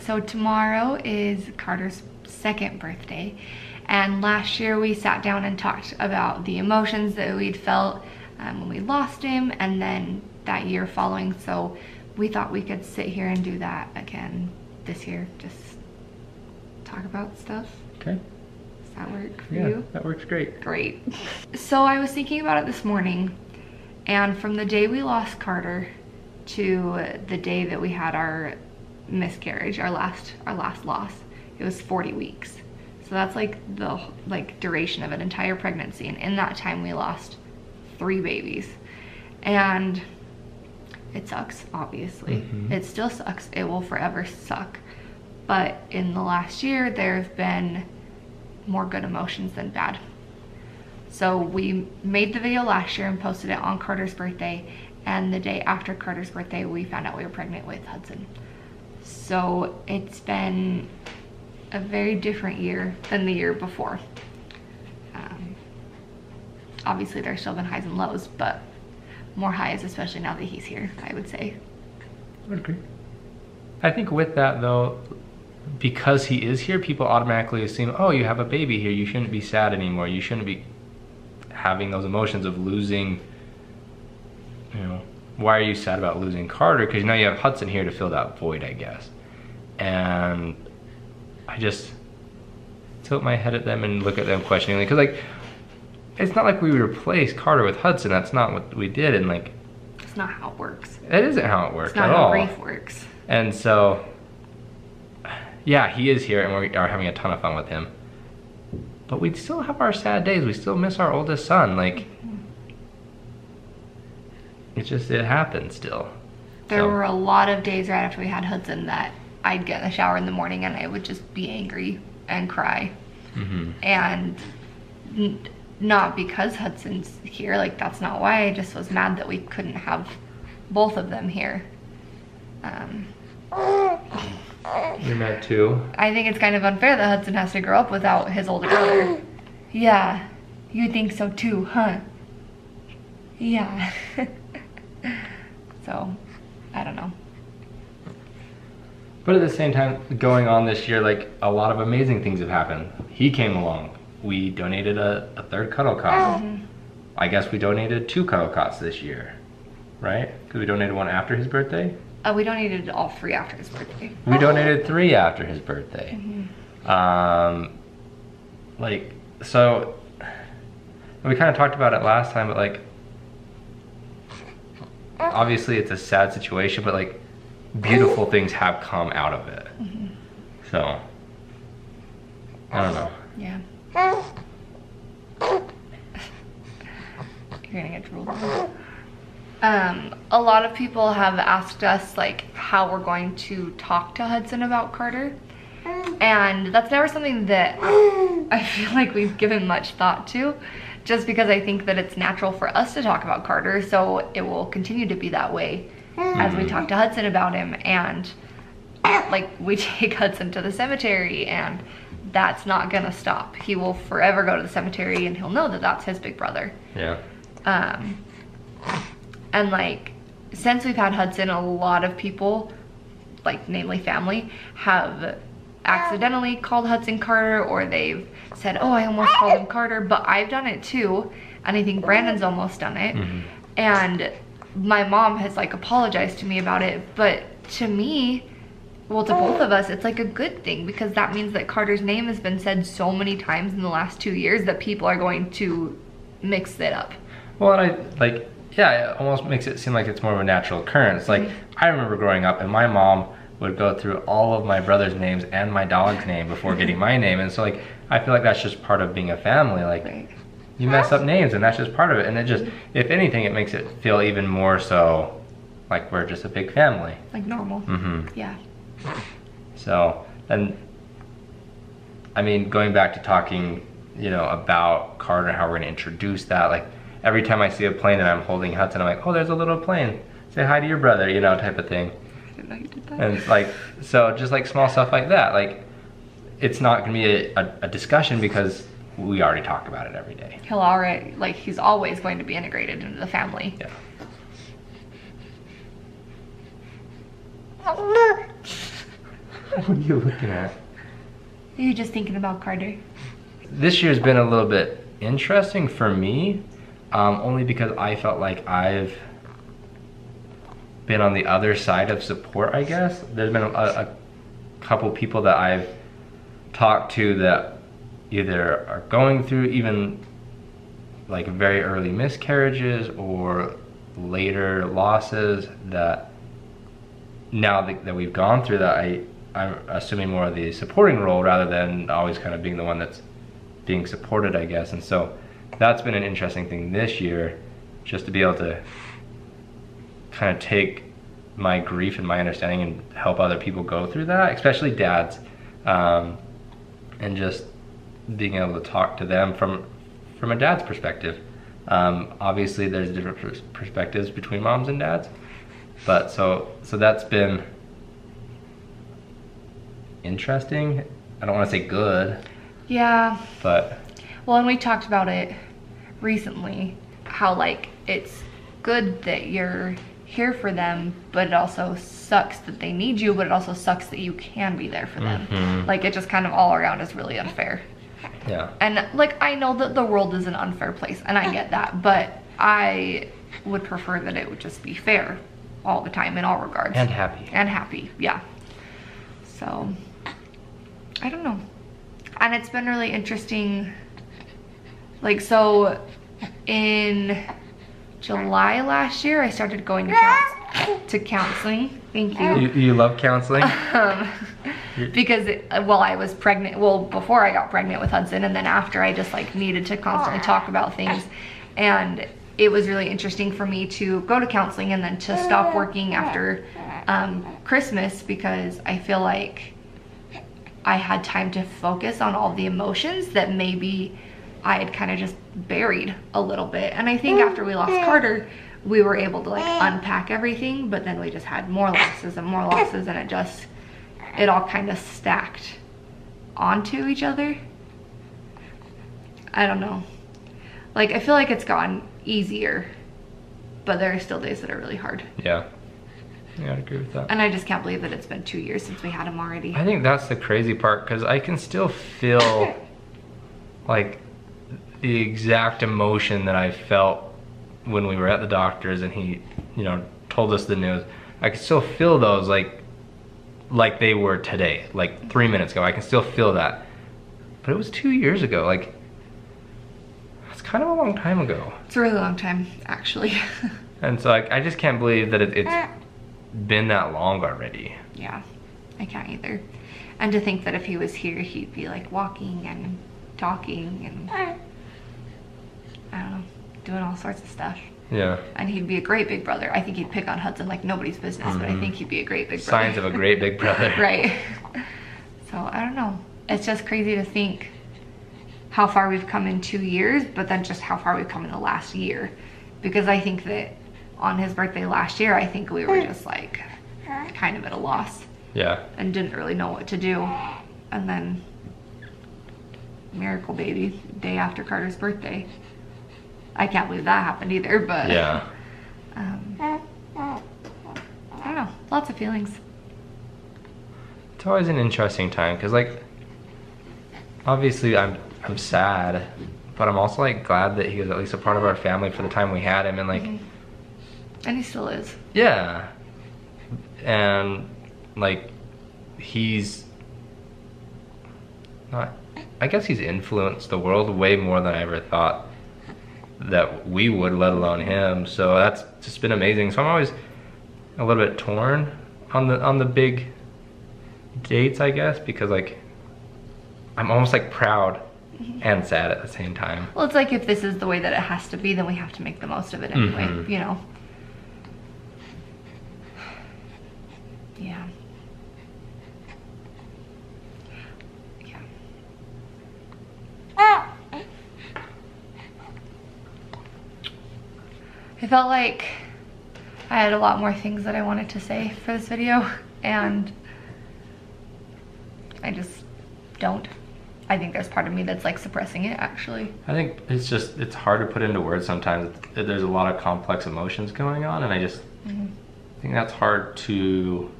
So tomorrow is Carter's second birthday, and last year we sat down and talked about the emotions that we'd felt when we lost him, and then that year following. So we thought we could sit here and do that again this year, just talk about stuff. Okay. Does that work for you? you? That works great. Great. So I was thinking about it this morning, and from the day we lost Carter to the day that we had our miscarriage, our last loss, it was 40 weeks. So that's like the duration of an entire pregnancy, and in that time we lost 3 babies. And it sucks, obviously. It still sucks. It will forever suck. But in the last year, there have been more good emotions than bad. So we made the video last year and posted it on Carter's birthday, and the day after Carter's birthday, we found out we were pregnant with Hudson. So it's been a very different year than the year before. Obviously there's still been highs and lows, but more highs, especially now that he's here, I would say. I would agree. I think with that though, because he is here, people automatically assume, oh, you have a baby here, you shouldn't be sad anymore, you shouldn't be having those emotions of losing, you know, why are you sad about losing Carter? Because now you have Hudson here to fill that void, I guess. And I just tilt my head at them and look at them questioningly, because like, it's not like we replaced Carter with Hudson. That's not what we did, and like, it's not how it works. It isn't how it works at all. It's not how grief works. And so, yeah, he is here, and we are having a ton of fun with him. But we still have our sad days. We still miss our oldest son. Like, it happens still. There were a lot of days right after we had Hudson that I'd get in the shower in the morning and I would just be angry and cry. And not because Hudson's here, like that's not why. I just was mad that we couldn't have both of them here. You're mad too? I think it's kind of unfair that Hudson has to grow up without his older brother. Yeah, you think so too, huh? Yeah. So, I don't know. But at the same time, going on this year, like a lot of amazing things have happened. He came along. We donated a 3rd cuddle cot. I guess we donated 2 cuddle cots this year, right? Because we donated 1 after his birthday. We donated all 3 after his birthday. We donated 3 after his birthday. Like, so we kind of talked about it last time, but like, obviously it's a sad situation, but like, beautiful things have come out of it. So, I don't know. Yeah. You're gonna get drooled on. A lot of people have asked us like how we're going to talk to Hudson about Carter, and that's never something that I feel like we've given much thought to, just because I think that it's natural for us to talk about Carter, so it will continue to be that way as we talk to Hudson about him. And like, we take Hudson to the cemetery, and that's not gonna stop. He will forever go to the cemetery, and he'll know that that's his big brother. Yeah. And like, since we've had Hudson, a lot of people, like namely family, have accidentally called Hudson Carter, or they've said, oh, I almost called him Carter. But I've done it too, and I think Brandon's almost done it. And my mom has like apologized to me about it, but to me, well, to both of us, it's like a good thing, because that means that Carter's name has been said so many times in the last 2 years that people are going to mix it up. Well, and I like, yeah, it almost makes it seem like it's more of a natural occurrence. Like, I remember growing up and my mom would go through all of my brother's names and my dog's name before getting my name. And so like, I feel like that's just part of being a family. Like, you mess up names and that's just part of it. And it just, if anything, it makes it feel even more so like we're just a big family. Like normal. Yeah. So, and I mean, going back to talking, you know, about Carter and how we're gonna introduce that, like every time I see a plane and I'm holding Hudson, I'm like, oh, there's a little plane. Say hi to your brother, you know, type of thing. I didn't know you did that. And like, so just like small stuff like that, like it's not gonna be a discussion because we already talk about it every day. He'll already, like, he's always going to be integrated into the family. Yeah. What are you looking at? Are you just thinking about Carter? This year's been a little bit interesting for me, only because I felt like I've been on the other side of support, I guess. There's been a couple people that I've talked to that either are going through even like very early miscarriages or later losses, that now that we've gone through that, I'm assuming more of the supporting role rather than always kind of being the one that's being supported, I guess. And so that's been an interesting thing this year, just to be able to kind of take my grief and my understanding and help other people go through that, especially dads, and just being able to talk to them from a dad's perspective. Obviously there's different perspectives between moms and dads, but so that's been interesting. I don't want to say good. Yeah. But well, and we talked about it recently, how like it's good that you're here for them, but it also sucks that they need you, but it also sucks that you can be there for them. Mm-hmm. Like it just kind of all around is really unfair. Yeah. And like I know that the world is an unfair place, and I get that, but I would prefer that it would just be fair all the time in all regards. And happy. And happy, yeah. So I don't know. And it's been really interesting. Like, so in July last year, I started going to counseling. Thank you. You love counseling? Because while I was pregnant, well, before I got pregnant with Hudson, and then after, I just like needed to constantly talk about things. And it was really interesting for me to go to counseling and then to stop working after Christmas, because I feel like I had time to focus on all the emotions that maybe I had kind of just buried a little bit. And I think after we lost Carter, we were able to like unpack everything, but then we just had more losses and more losses, and it all kind of stacked onto each other. I don't know. Like, I feel like it's gotten easier, but there are still days that are really hard. Yeah. Yeah, I'd agree with that. And I just can't believe that it's been 2 years since we had him already. I think that's the crazy part, because I can still feel like the exact emotion that I felt when we were at the doctor's and he, you know, told us the news. I can still feel those like they were today, like 3 minutes ago. I can still feel that. But it was 2 years ago. Like, it's kind of a long time ago. It's a really long time, actually. And so I just can't believe that it's been that long already. Yeah, I can't either. And to think that if he was here, he'd be like walking and talking and I don't know, doing all sorts of stuff. Yeah. And he'd be a great big brother. I think he'd pick on Hudson like nobody's business, but I think he'd be a great big brother. Signs of a great big brother. Right. So I don't know. It's just crazy to think how far we've come in 2 years, but then just how far we've come in the last year. Because I think that on his birthday last year, I think we were just like kind of at a loss. Yeah. And didn't really know what to do. And then miracle baby, day after Carter's birthday. I can't believe that happened either, but yeah. I don't know, lots of feelings. It's always an interesting time, because like obviously I'm sad, but I'm also like glad that he was at least a part of our family for the time we had him, and like and he still is. Yeah. And like he's not, I guess he's influenced the world way more than I ever thought that we would, let alone him. So that's just been amazing. So I'm always a little bit torn on the big dates, I guess, because like I'm almost like proud and sad at the same time. Well, it's like if this is the way that it has to be, then we have to make the most of it anyway, you know. Yeah. I felt like I had a lot more things that I wanted to say for this video, and I just don't. I think there's part of me that's like suppressing it, actually. I think it's hard to put into words sometimes. There's a lot of complex emotions going on, and I just think that's hard to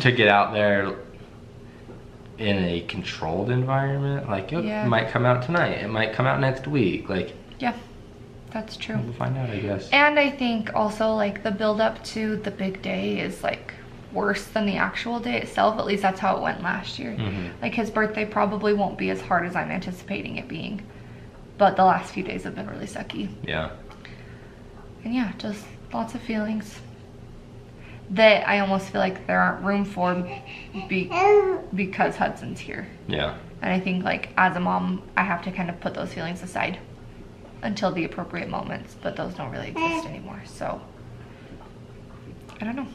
to get out there in a controlled environment. Like, it might come out tonight. It might come out next week. Like, yeah, that's true. We'll find out, I guess. And I think also like the build up to the big day is like worse than the actual day itself. At least that's how it went last year. Like his birthday probably won't be as hard as I'm anticipating it being. But the last few days have been really sucky. Yeah. And yeah, just lots of feelings that I almost feel like there aren't room for because Hudson's here. Yeah. And I think like as a mom, I have to kind of put those feelings aside until the appropriate moments, but those don't really exist anymore. So I don't know.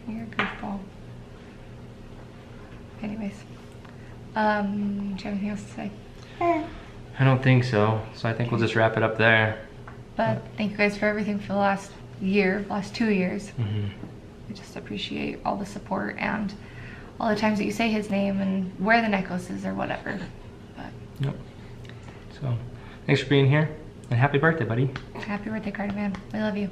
You're a goofball. Anyways, do you have anything else to say? I don't think so. So I think we'll just wrap it up there. But thank you guys for everything for the last year, last 2 years. Mm-hmm. I just appreciate all the support and all the times that you say his name and wear the necklaces or whatever. But yep. So thanks for being here and happy birthday, buddy. Happy birthday, Cardi Man. I love you.